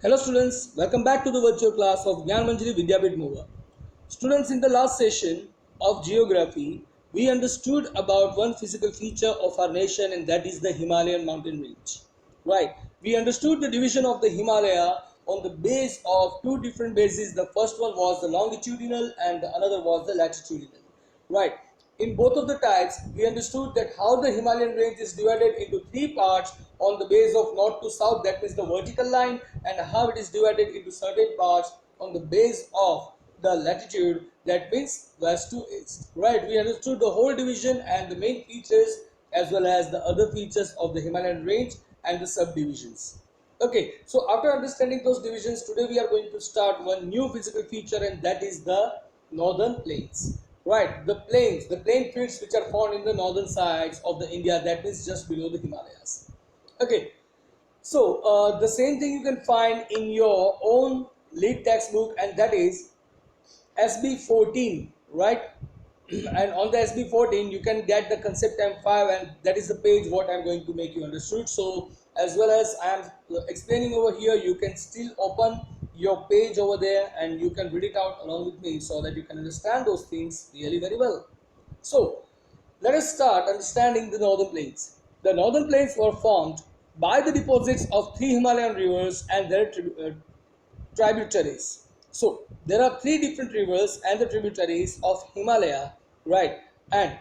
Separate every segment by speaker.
Speaker 1: Hello students, welcome back to the virtual class of Gyan Manjari Vidyapit Mova. Students, in the last session of geography, we understood about one physical feature of our nation, and that is the Himalayan mountain range. Right, we understood the division of the Himalaya on the base of two different bases. The first one was the longitudinal and the another was the latitudinal. Right, in both of the types, we understood that how the Himalayan range is divided into three parts on the base of north to south, that is the vertical line, and how it is divided into certain parts on the base of the latitude, that means west to east. Right, we understood the whole division and the main features as well as the other features of the Himalayan range and the subdivisions. Okay, so after understanding those divisions, today we are going to start one new physical feature, and that is the northern plains. Right, the plains, the plain fields which are found in the northern sides of the India, that is just below the Himalayas. Okay, so the same thing you can find in your own lead textbook, and that is SB14, right? And on the SB14 you can get the concept M5, and that is the page what I'm going to make you understood. So as well as I am explaining over here, you can still open your page over there and you can read it out along with me so that you can understand those things really very well. So let us start understanding the northern plains. The northern plains were formed by the deposits of three Himalayan rivers and their tributaries. So there are three different rivers and the tributaries of Himalaya, right? And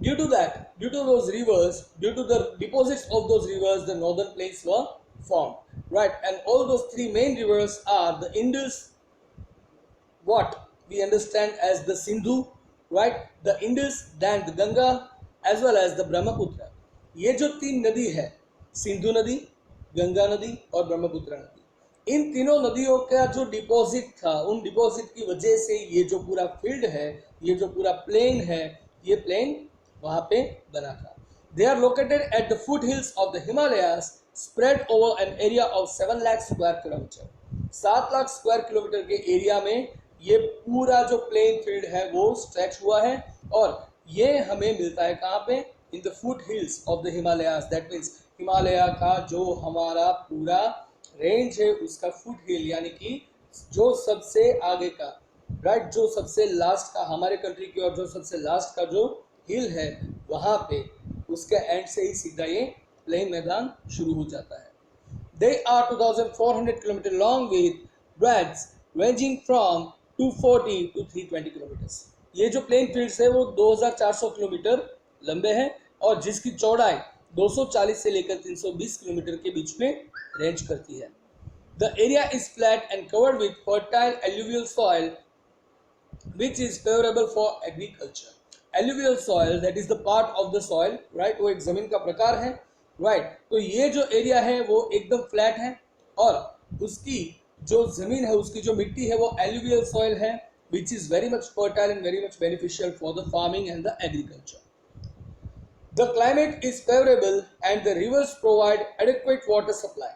Speaker 1: due to those rivers, due to the deposits of those rivers, the northern plains were formed, right? And all those three main rivers are the Indus, what we understand as the Sindhu, right? The Indus, then the Ganga, as well as the Brahmaputra. ये जो तीन नदी है, सिंधु नदी, गंगा नदी और ब्रह्मपुत्र नदी, इन तीनों नदियों का जो डिपॉजिट था, उन डिपॉजिट की वजह से ये जो पूरा फील्ड है, ये जो पूरा प्लेन है, ये प्लेन वहां पे बना था. They are located at the foothills of the Himalayas, spread over an area of 7 lakh square kilometer. 7 lakh square kilometre के एरिया में ये पूरा जो प्लेन फील्ड है वो स्ट्रेच हुआ है, और ये हमें मिलता है कहाँ पे? In the foot hills of the Himalayas. That means Himalaya का जो हमारा पूरा रेंज है उसका फुट हिल, यानी कि जो सबसे आगे का, राइट, जो सबसे लास्ट का हमारे कंट्री की, और जो सबसे लास्ट का जो हिल है वहाँ पे उसके एंड से ही सीधा ये प्लेन मैदान शुरू हो जाता है. They are 2,400 km long with breadths ranging from 240 to 320 kilometers. ये जो प्लेन फील्ड्स है वो 2,400 किलोमीटर लंबे हैं और जिसकी चौड़ाई 240 से लेकर 320 किलोमीटर के बीच में रेंज करती है. The area is flat and covered with fertile alluvial soil which is favorable for agriculture. Alluvial soil, that is the part of the soil, right, वो एक जमीन का प्रकार है, right. तो ये जो एरिया है वो एकदम फ्लैट है और उसकी जो जमीन है, उसकी जो मिट्टी है वो alluvial soil है, which is very much fertile and very much beneficial for the farming and the agriculture. The climate is favorable and the rivers provide adequate water supply.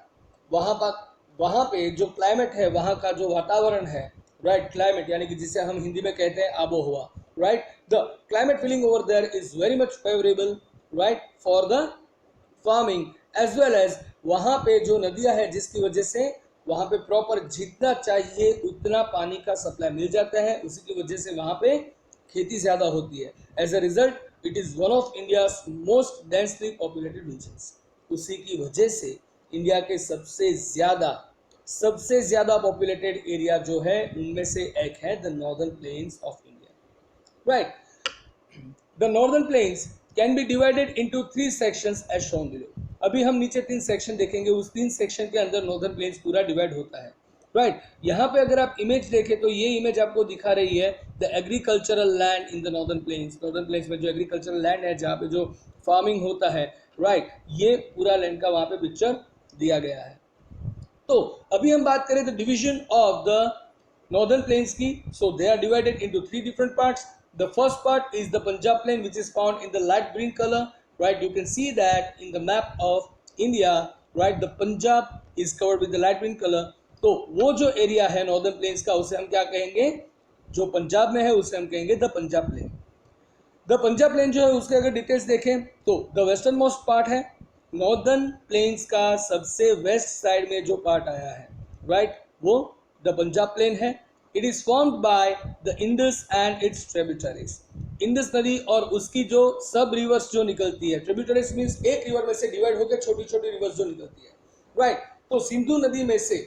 Speaker 1: वहाँ पे जो क्लाइमेट है, वहाँ का जो वातावरण है, राइट, क्लाइमेट यानी कि जिसे हम हिंदी में कहते हैं आबो हवा, right. The climate feeling over there is very much favourable, right, for the farming as well as वहाँ पे जो नदियाँ हैं जिसकी वजह से वहाँ पे प्रॉपर जितना चाहिए उतना पानी का सप्लाई मिल जाता है, उसी की वजह से वहाँ पे खेती ज़्यादा होती है. As a result it is one of India's most densely populated regions. उसी की वजह से इंडिया के सबसे ज़्यादा पॉपुलेटेड एरिया जो है उनमें से एक है the northern plains of India, right. The northern plains can be divided into 3 sections as shown below. अभी हम नीचे 3 सेक्शन देखेंगे, उस 3 सेक्शन के अंदर नॉर्दर्न प्लेन्स पूरा डिवाइड होता है, राइट. यहाँ पे अगर आप इमेज देखें तो ये इमेज आपको दिखा रही है the agricultural land in the northern planes. Northern plains में जो एग्रीकल्चरल लैंड है जहाँ पे जो फार्मिंग होता है, राइट, ये पूरा लैंड का वहाँ पे पिक्चर दिया गया है. तो अभी हम बात करें the division of the northern plains की. So they are divided into 3 different parts. The first part is the Punjab plain which is found in the light green colour, right. You can see that in the map of India, right, the Punjab is covered with the light green colour. तो वो जो area है northern plains का उसे हम क्या कहेंगे? जो पंजाब में है उसे हम कहेंगे the Punjab plain. The Punjab plain जो है उसके अगर डिटेल्स देखें तो द वेस्टर्न मोस्ट पार्ट है, नॉर्दर्न प्लेन्स का सबसे वेस्ट साइड में जो पार्ट आया है, राइट, वो द पंजाब प्लेन है. It is formed by the Indus and it's tributaries. Indus नदी और उसकी जो सब रिवर्स जो निकलती है, ट्रिब्यूटरीज मींस एक रिवर में से डिवाइड होकर छोटी छोटी रिवर्स जो निकलती है, राइट. तो सिंधु नदी में से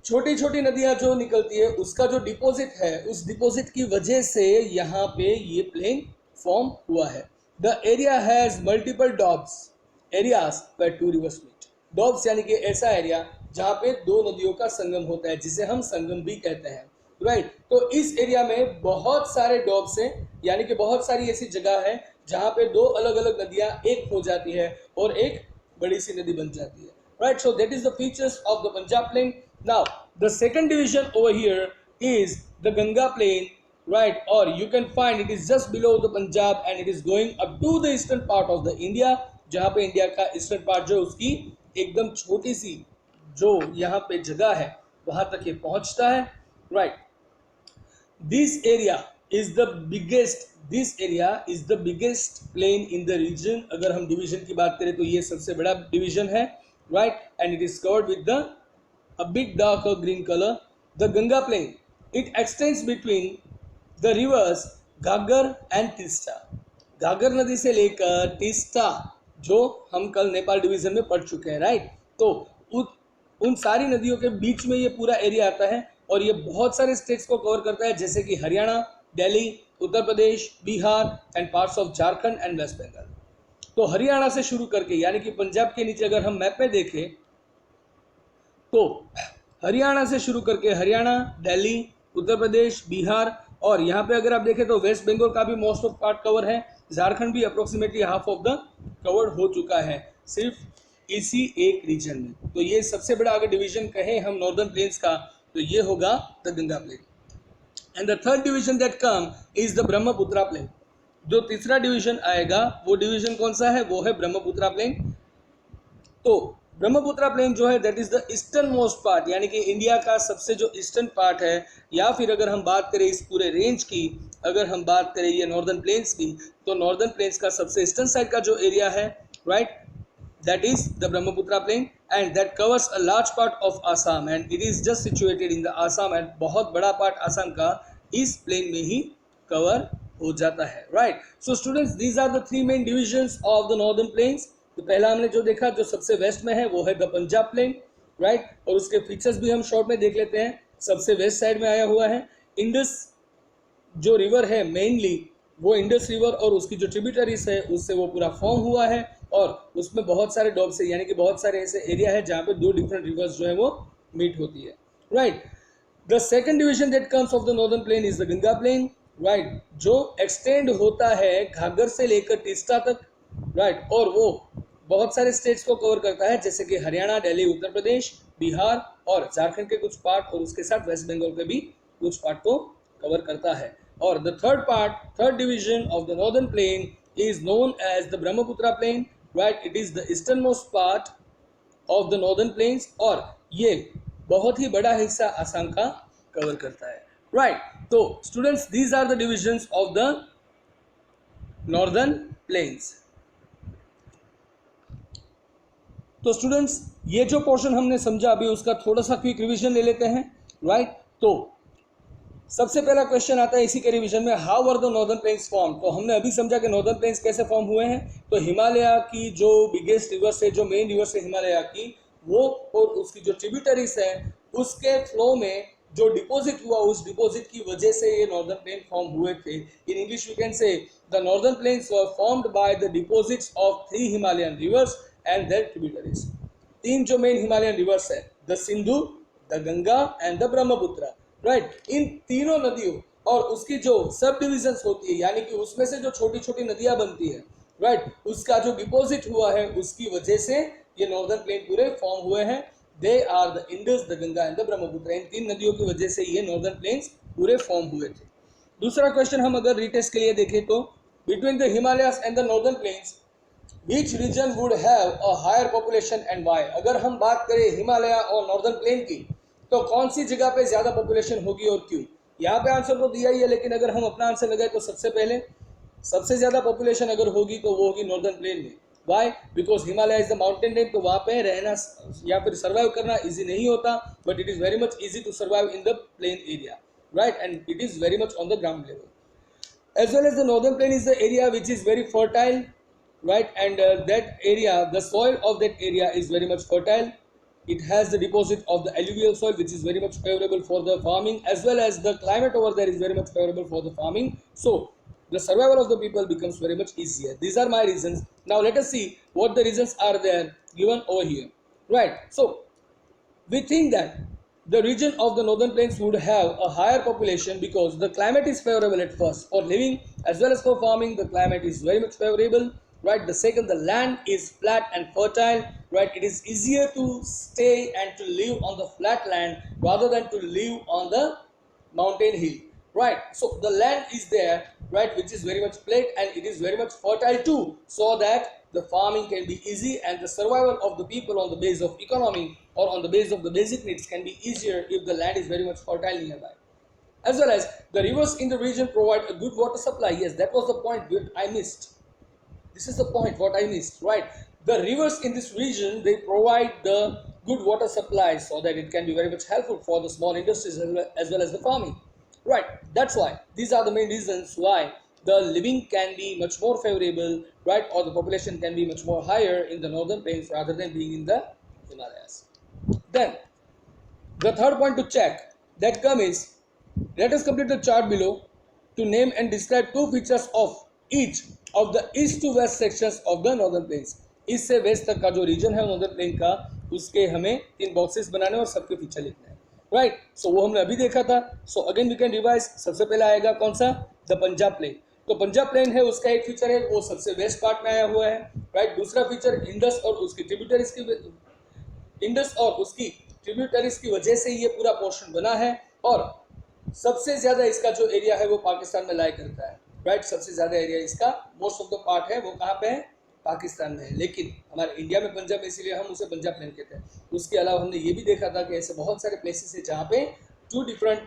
Speaker 1: छोटी छोटी नदियां जो निकलती है, उसका जो डिपॉजिट है, उस डिपॉजिट की वजह से यहाँ पे ये प्लेन फॉर्म हुआ है. The area has multiple doabs areas where two rivers meet. Doabs यानी कि ऐसा एरिया जहाँ पे दो नदियों का संगम होता है, जिसे हम संगम भी कहते हैं, राइट. तो इस एरिया में बहुत सारे डॉब्स हैं, यानी कि बहुत सारी ऐसी जगह है जहाँ पे दो अलग अलग नदियाँ एक हो जाती है और एक बड़ी सी नदी बन जाती है, right. So that is the features of the Punjab plain. Now the second division over here is the Ganga plain, right, or you can find it is just below the Punjab and it is going up to the eastern part of the India, जहाँ पे India का eastern part जो उसकी एकदम छोटी सी जो यहाँ पे जगह है वहां तक ये पहुंचता है, right. This area is the biggest plain in the region. अगर हम डिवीजन की बात करें तो ये सबसे बड़ा डिवीजन है, right, and it is covered with a big darker green color. The Ganga plain, it extends between the rivers Ghaggar and Tista. घाघर नदी से लेकर टीस्टा, जो हम कल नेपाल डिवीजन में पढ़ चुके हैं, राइट. तो उन सारी नदियों के बीच में ये पूरा एरिया आता है और ये बहुत सारे स्टेट्स को कवर करता है, जैसे कि Haryana, Delhi, Uttar Pradesh, Bihar and parts of Jharkhand and West Bengal. तो हरियाणा से शुरू करके, यानी कि पंजाब के नीचे अगर हम मैप में देखें तो हरियाणा से शुरू करके हरियाणा, दिल्ली, उत्तर प्रदेश, बिहार, और यहाँ पे अगर आप देखें तो वेस्ट बंगाल का भी मोस्ट ऑफ पार्ट कवर है. झारखंड भी approximately half of the covered हो चुका है सिर्फ इसी एक रीजन में. तो ये सबसे बड़ा अगर डिवीजन कहें हम नॉर्दर्न प्लेन्स का तो ये होगा the Ganga plain. And the third division that come is the Brahmaputra plain. जो तीसरा डिवीजन आएगा वो डिवीजन कौन सा है, वो है ब्रह्मपुत्रा प्लेन. तो ब्रह्मपुत्रा प्लेन जो है that is the eastern most part, यानी कि इंडिया का सबसे जो ईस्टर्न पार्ट है, या फिर अगर हम बात करें इस पूरे रेंज की, अगर हम बात करें ये नॉर्दर्न प्लेन्स की, तो नॉर्दर्न प्लेन्स का सबसे ईस्टर्न साइड का जो एरिया है, right, that is the Brahmaputra plain and that covers a large part of Assam and it is just situated in the Assam. And बहुत बड़ा पार्ट आसाम का इस प्लेन में ही कवर हो जाता है, right. So students, these are the three main divisions of the northern plains. तो पहला हमने जो देखा जो सबसे वेस्ट में है वो है द पंजाब प्लेन, राइट, और उसके फीचर्स भी हम शॉर्ट में देख लेते हैं. सबसे वेस्ट साइड में आया हुआ है. इंडस जो रिवर है मेनली वो इंडस रिवर और उसकी जो ट्रिब्यूटरीज है उससे वो पूरा फॉर्म हुआ है, और उसमें बहुत सारे डॉब्स है, यानी कि बहुत सारे ऐसे एरिया है जहाँ पे दो डिफरेंट रिवर्स जो है वो मीट होती है, right. The second division that comes of the northern plain is the Ganga plain, right, जो एक्सटेंड होता है घाघर से लेकर टीस्टा तक, राइट, और वो बहुत सारे स्टेट्स को कवर करता है, जैसे कि हरियाणा, दिल्ली, उत्तर प्रदेश, बिहार और झारखंड के कुछ पार्ट, और उसके साथ वेस्ट बंगाल के भी कुछ पार्ट को कवर करता है. और the third division of the northern plain is known as the Brahmaputra plain, right. It is the eastern most part of the northern plains और ये बहुत ही बड़ा हिस्सा असम का कवर करता है, राइट. तो students, these are the divisions of the northern plains. तो स्टूडेंट्स, ये जो पोर्शन हमने समझा अभी उसका थोड़ा सा क्विक रिवीजन ले लेते हैं, राइट. तो सबसे पहला क्वेश्चन आता है इसी के रिवीजन में, how were the northern planes form. तो हमने अभी समझा कि नॉर्दर्न प्लेन्स कैसे फॉर्म हुए हैं. तो हिमालय की जो बिगेस्ट रिवर्स है, जो मेन रिवर्स है हिमालय की, वो और उसकी जो ट्रिब्यूटरीज है उसके फ्लो में जो डिपॉजिट हुआ, उस डिपॉजिट की वजह से ये नॉर्दर्न प्लेन फॉर्म हुए थे. In English you can say the northern plains were formed by the deposits of 3 Himalayan rivers and their tributaries. 3 जो मेन हिमालयन रिवर्स है, the Sindhu, the Ganga and the Brahmaputra, right. इन तीनों नदियों और उसकी जो सब डिविजन्स होती है, यानी कि उसमें से जो छोटी छोटी नदियां बनती है, राइट, उसका जो डिपॉजिट हुआ है उसकी वजह से ये नॉर्दर्न प्लेन पूरे फॉर्म हुए हैं. They are the Indus, the Ganga and the Brahmaputra. इन 3 नदियों की वजह से ये नॉर्दर्न प्लेन्स पूरे फॉर्म हुए थे. दूसरा क्वेश्चन हम अगर रीटेस्ट के लिए देखें तो, between the Himalayas and the northern planes Which region would have a higher population and why? अगर हम बात करें हिमालय और नॉर्दर्न प्लेन की, तो कौन सी जगह पे ज़्यादा पॉपुलेशन होगी और क्यों? यहाँ पे आंसर तो दिया ही है, लेकिन अगर हम अपना आंसर लगाए तो सबसे पहले सबसे ज़्यादा पॉपुलेशन अगर होगी तो वो होगी नॉर्दर्न प्लेन में. Why, because Himalaya is the mountain range, तो वहाँ पे रहना या फिर सर्वाइव करना इजी नहीं होता, but it is very much easy to survive in the plain area, right, and it is very much on the ground level. As well as the northern plain is the area which is very fertile, right, and that area, the soil of that area is very much fertile. It has the deposit of the alluvial soil which is very much favorable for the farming, as well as the climate over there is very much favorable for the farming, so the survival of the people becomes very much easier. These are my reasons. Now let us see what the reasons are there given over here, right. So we think that the region of the northern plains would have a higher population because the climate is favorable at first for living as well as for farming. The climate is very much favorable, right. The second, the land is flat and fertile, right. It is easier to stay and to live on the flat land rather than to live on the mountain hill, right. So the land is there, right, which is very much flat and it is very much fertile too, so that the farming can be easy and the survival of the people on the base of economy or on the base of the basic needs can be easier if the land is very much fertile nearby. As well as the rivers in the region provide a good water supply. Yes, that was the point that I missed. This is the point what I missed, right. The rivers in this region, they provide the good water supply so that it can be very much helpful for the small industries as well as the farming, right. That's why these are the main reasons why the living can be much more favorable, right, or the population can be much more higher in the northern plains rather than being in the Himalayas. Then the third point to check that come is, let us complete the chart below to name and describe two features of each of the east to west sections of the northern plains. East से waste तक का जो reason है northern plain का, उसके हमें 3 boxes बनाने और सबके फीचर लिखना है, राइट. सो वो हमने अभी देखा था. So again we can revise. सबसे पहला आएगा कौन सा, द पंजाब प्लेन. तो पंजाब प्लेन है, उसका एक फीचर है वो सबसे वेस्ट पार्ट में आया हुआ है, राइट. दूसरा फीचर इंडस और उसकी ट्रिब्यूटरीज की वजह से ये पूरा पोर्शन बना है, और सबसे ज्यादा इसका जो एरिया है वो पाकिस्तान में लाई करता है, राइट. सबसे ज्यादा एरिया इसका मोस्ट ऑफ द पार्ट है वो कहाँ पे है, पाकिस्तान में है. लेकिन हमारे इंडिया में पंजाब है, इसीलिए हम उसे पंजाब प्लेन कहते हैं. उसके अलावा हमने ये भी देखा था कि ऐसे बहुत सारे प्लेसेस है जहाँ पे 2 डिफरेंट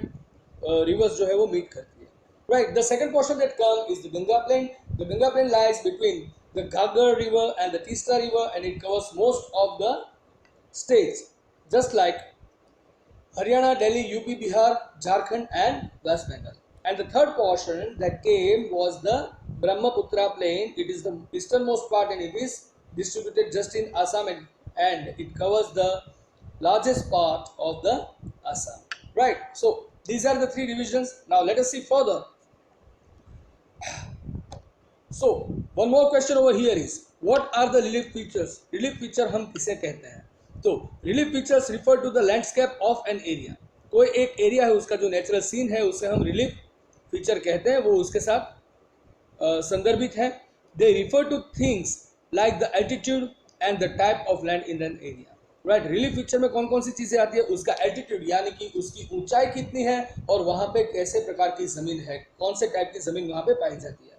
Speaker 1: रिवर्स जो है वो मीट करती है, right. The second portion that come is the Ganga plain. The Ganga plain lies between the Ghaghara river and the Teesta river and it covers most of the states just like Haryana, Delhi, UP, Bihar, Jharkhand and West Bengal. And the third portion that came was the Brahmaputra plain. It is the easternmost part and it is distributed just in Assam, and it covers the largest part of the Assam, right. So these are the 3 divisions. Now let us see further. So one more question over here is, what are the relief features? Relief feature हम किसे कहते हैं? तो relief features refer to the landscape of an area. कोई एक area है उसका जो नेचुरल सीन है उसे हम रिलीफ फीचर कहते हैं, वो उसके साथ संदर्भित है. They refer to things like the altitude and the type of land in an area, right. Relief feature में कौन कौन सी चीज़ें आती है, उसका एल्टीट्यूड यानी कि उसकी ऊंचाई कितनी है और वहाँ पे कैसे प्रकार की ज़मीन है, कौन से टाइप की ज़मीन वहाँ पे पाई जाती है.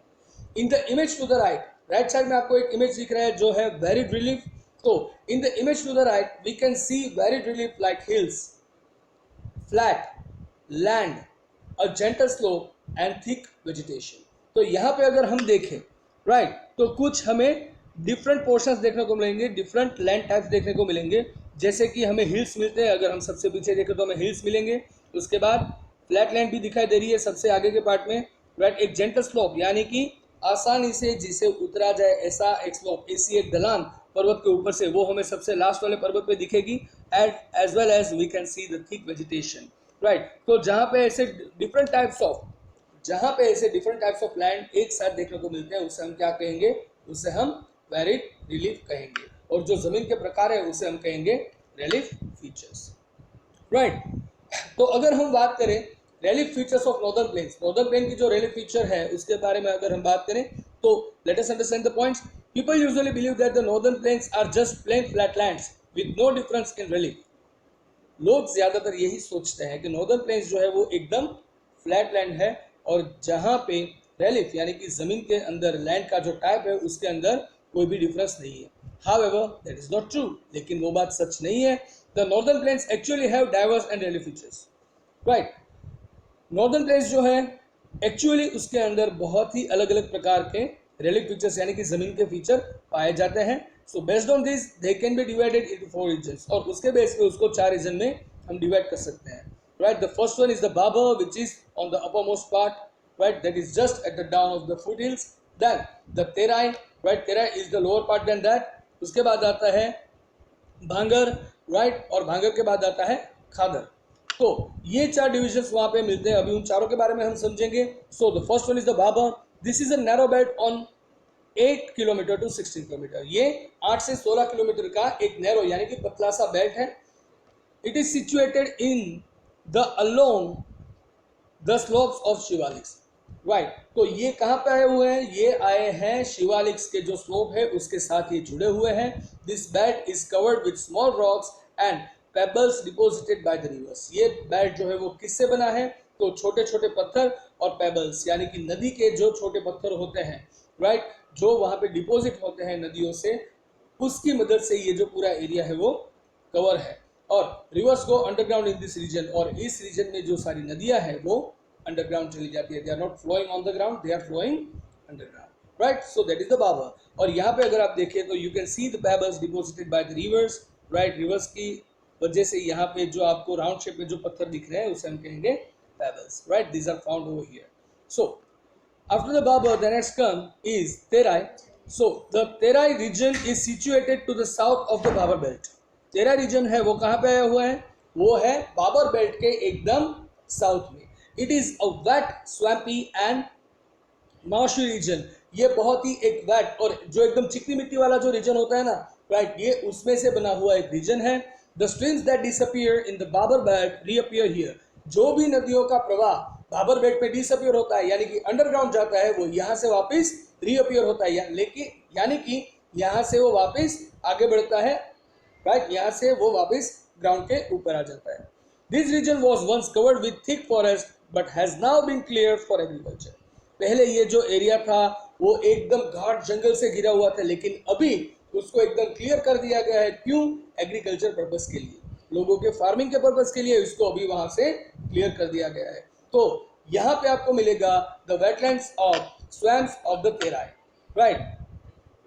Speaker 1: In the image to the right side में आपको एक इमेज दिख रहा है जो है varied relief. So, in the image to the right, we can see varied relief like hills, flat, land, a gentle slope and thick vegetation. तो यहाँ पे अगर हम देखें, right, तो कुछ हमें different portions देखने को मिलेंगे, different land types देखने को मिलेंगे. जैसे कि हमें hills मिलते हैं, अगर हम सबसे पीछे देखें तो हमें hills मिलेंगे. उसके बाद flat land भी दिखाई दे रही है सबसे आगे के पार्ट में, right. एक gentle slope यानी कि आसानी से जिसे उतरा जाए ऐसा एक स्लोप, ऐसी एक ढलान पर्वत के ऊपर से, वो हमें सबसे लास्ट वाले पर्वत पे दिखेगी. And as well as we can see the thick vegetation, right. तो जहाँ पे ऐसे डिफरेंट टाइप्स ऑफ लैंड एक साथ देखने को मिलते हैं उसे हम क्या कहेंगे, उसे हम वेरिड रिलीफ कहेंगे. और जो जमीन के प्रकार है उसे हम कहेंगे रिलीफ फीचर्स, राइट. तो अगर हम बात करें relief features of northern plain की जो रिलीफ फीचर है उसके बारे में अगर हम बात करें तो let us understand the points. People usually believe that the northern plains are just plain flat lands with no difference in relief. लोग ज़्यादातर यही सोचते हैं कि नॉर्दर्न प्लेन्स जो है वो एकदम फ्लैट लैंड है और जहाँ पे रिलीफ यानी कि ज़मीन के अंदर लैंड का जो टाइप है उसके अंदर कोई भी डिफरेंस नहीं है. However, that is not true. लेकिन वो बात सच नहीं है. The northern plains actually have diverse and relief features. Right. Northern plains जो है एक्चुअली उसके अंदर बहुत ही अलग अलग प्रकार के रेलिक फीचर्स यानी कि जमीन के फीचर पाए जाते हैं. So based on this they can be divided into 4 regions, और उसके बेस पे उसको 4 रीजन में हम डिवाइड कर सकते हैं. Right, the first one is the Bhabar which is on the uppermost part, right, that is just at the down of the foot hills. Then the Terai, right, Terai is the lower part then that. उसके बाद आता है भांगर, right, और भांगर के बाद आता है खादर. तो ये 4 डिविजन्स वहां पे मिलते हैं. अभी उन चारों के बारे में हम समझेंगे. So the first one is the Bhabar. This is a narrow belt on 8 kilometre to 16 kilometre. ये 8 से 16 किलोमीटर का एक नैरो यानी कि पतला सा बेल्ट है. It is situated in the along the slopes of Shivaliks. Right, तो ये कहाँ पे आए हुए हैं? ये आए हैं शिवालिक्स के जो स्लोप है उसके साथ ये जुड़े हुए हैं. This belt is covered with small rocks and pebbles deposited by the rivers. ये बेल्ट जो है वो किससे बना है? तो छोटे छोटे पत्थर और पेबल्स यानी कि नदी के जो छोटे पत्थर होते हैं, राइट, जो वहां पे डिपॉजिट होते हैं नदियों से, उसकी मदद से ये जो पूरा एरिया है वो कवर है. और rivers go underground in this region, और इस रीजन में जो सारी नदियां हैं वो अंडरग्राउंड चली जाती है. They are not flowing on the ground, they are flowing underground. Right, so that is the Bhabar. और यहाँ पे अगर आप देखें तो you can see the pebbles deposited by the rivers. Right, rivers की वजह से यहाँ पे जो आपको राउंड शेप में जो पत्थर दिख रहे हैं उसे हम कहेंगे pebbles. Right, these are found over here. So after the Babar, the next come is Terai. So the Terai region is situated to the south of the Babar belt. Terai region है वो कहाँ पे आया हुआ है? वो है Babar belt के एकदम साउथ में. It is a wet, swampy and marshy region. ये बहुत ही एक वेट और जो एकदम चिकनी मिट्टी वाला जो रीजन होता है ना, राइट, ये उसमें से बना हुआ एक रीजन है. The streams that disappear in the Babar belt reappear here. जो भी नदियों का प्रवाह बाबर बेल्ट में डिसअपियर होता है यानी कि अंडरग्राउंड जाता है, वो यहाँ से वापस रीअपियर होता है, लेकिन यानी कि यहाँ से वो वापस आगे बढ़ता है. राइट, यहाँ से वो वापस ग्राउंड के ऊपर आ जाता है. This region was once covered with thick forest but has now been clear for agriculture. पहले ये जो एरिया था वो एकदम घाट जंगल से घिरा हुआ था, लेकिन अभी उसको एकदम क्लियर कर दिया गया है. क्यों? एग्रीकल्चर पर्पस के लिए, लोगों के फार्मिंग के पर्पस के लिए इसको अभी वहां से क्लियर कर दिया गया है. तो यहाँ पे आपको मिलेगा the wetlands of swamps of the Terai. Right,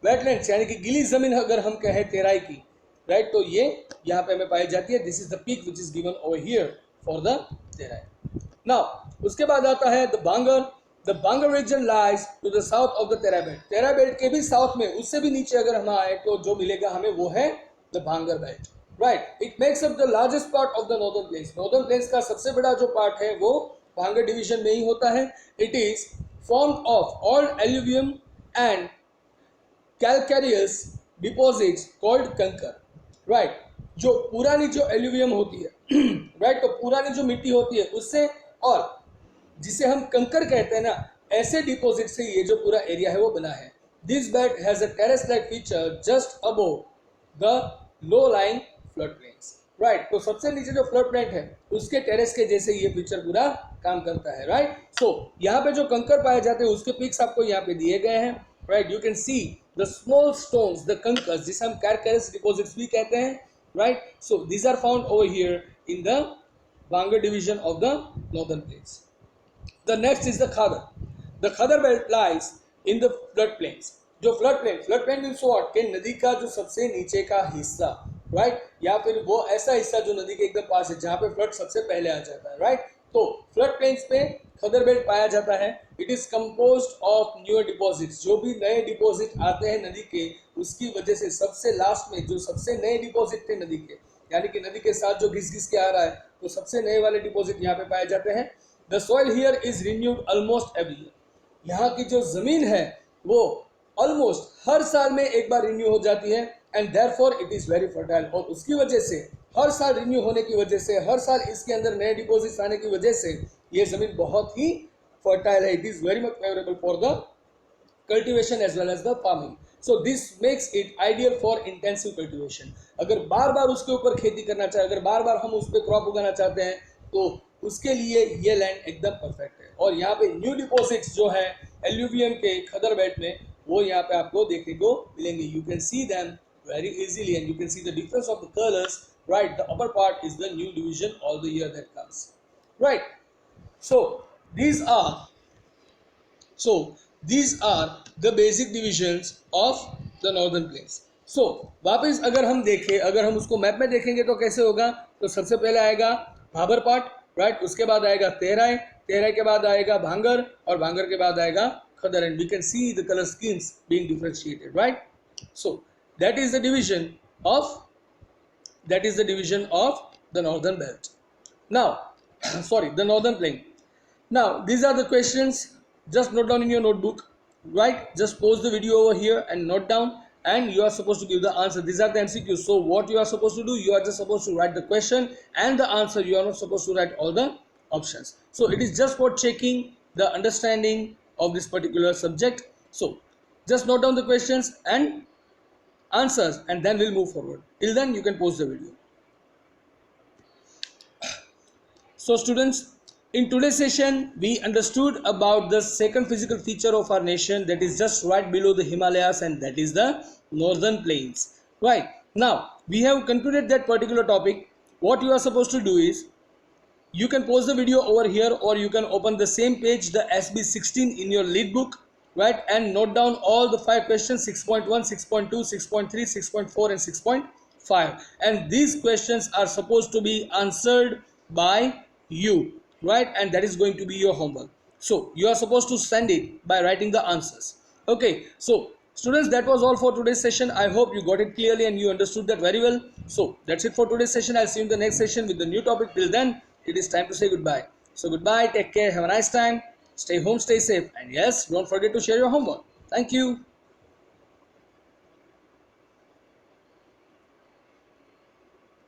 Speaker 1: wetlands यानी कि गीली जमीन अगर हम कहें तेराई की, राइट, तो ये यहाँ पे हमें पाई जाती है. This is the peak which is given over here for the Terai. Now उसके बाद आता है the Bhangar. The Bhangar region lies to the south of the Terai belt. Terai belt के भी साउथ में, उससे भी नीचे अगर हम आए तो जो मिलेगा हमें वो है the Bangar belt. Right, it makes up the largest part of the northern planes. Northern plains का सबसे बड़ा जो पार्ट है वो भांगर डिवीजन में ही होता है. It is formed of old alluvium and calcareous deposits called kankar. Right, जो पुरानी जो एल्यूवियम होती है, राइट, तो पुरानी जो मिट्टी होती है उससे, और जिसे हम कंकर कहते हैं ना, ऐसे डिपॉजिट से ये जो पूरा एरिया है वो बना है. This belt has a terrace like feature just above the low lying flood plains. Right, तो सबसे नीचे जो फ्लड प्लेन है उसके टेरेस के जैसे ये पिक्चर पूरा काम करता है. राइट, सो यहाँ पे जो कंकर पाए जाते हैं उसके पिक्स आपको यहाँ पे दिए गए हैं. Right, you can see the small stones, the kankars, जिसे हम कैलकैरियस डिपॉजिट्स भी कहते हैं. Right, so these are found over here in the Bangar division of the northern plains. The next is the Khadar. The Khadar belt lies in the flood plains. जो flood plain means what? कि नदी का जो सबसे नीचे का हिस्सा, right, या फिर वो ऐसा हिस्सा जो नदी के एकदम पास है जहाँ पे फ्लड सबसे पहले आ जाता है. राइट, तो फ्लड प्लेन्स पे खदर बेल्ट पाया जाता है. It is composed of newer deposits. जो भी नए डिपॉजिट आते हैं नदी के, उसकी वजह से सबसे लास्ट में जो सबसे नए डिपॉजिट थे नदी के, यानी कि नदी के साथ जो घिस घिस के आ रहा है, तो सबसे नए वाले डिपॉजिट यहाँ पे पाए जाते हैं. The soil here is renewed almost every year. यहाँ की जो जमीन है वो ऑलमोस्ट हर साल में एक बार रिन्यू हो जाती है. And therefore it is very fertile. और उसकी वजह से, हर साल रिन्यू होने की वजह से, हर साल इसके अंदर नए डिपॉजिट्स आने की वजह से ये जमीन बहुत ही फर्टाइल है. It is very much favourable for the cultivation as well as the farming. So this makes it ideal for intensive cultivation. अगर बार बार उसके ऊपर खेती करना चाहे, अगर बार बार हम उस पर क्रॉप उगाना चाहते हैं, तो उसके लिए ये लैंड एकदम परफेक्ट है. और यहाँ पे न्यू डिपॉजिट्स जो है एल्यूवियम के खदर बेल्ट में, वो यहाँ पे आपको देखने को मिलेंगे. You can see them very easily and you can see the difference of the colours. Right, the upper part is the new division all the year that comes. Right, so these are, so These are the basic divisions of the northern plains. So वापस अगर हम देखें, अगर हम उसको map में देखेंगे तो कैसे होगा? तो सबसे पहले आएगा भाबर पाट, राइट, उसके बाद आएगा तेहराई, तेहराई के बाद आएगा भांगर, और भांगर के बाद आएगा khadar, and we can see the colour schemes being differentiated, right. So that is the division of the northern belt. Now sorry, the northern plain. Now these are the questions. Just note down in your notebook, right? Just pause the video over here and note down, and you are supposed to give the answer. These are the MCQs. So what you are supposed to do, you are just supposed to write the question and the answer. You are not supposed to write all the options. So it is just for checking the understanding of this particular subject. So just note down the questions and answers, and then we'll move forward. Till then, you can pause the video. So students, in today's session, we understood about the second physical feature of our nation, that is just right below the Himalayas, and that is the northern plains. Right, now we have concluded that particular topic. What you are supposed to do is, you can pause the video over here, or you can open the same page, the SB16 in your lead book, right, and note down all the 5 questions: 6.1, 6.2, 6.3, 6.4 and 6.5, and these questions are supposed to be answered by you, right, and that is going to be your homework. So you are supposed to send it by writing the answers. Okay, so students, that was all for today's session. I hope you got it clearly and you understood that very well. So that's it for today's session. I'll see you in the next session with the new topic. Till then, it is time to say goodbye. So goodbye, take care, have a nice time, stay home, stay safe, and yes, don't forget to share your homework. Thank you.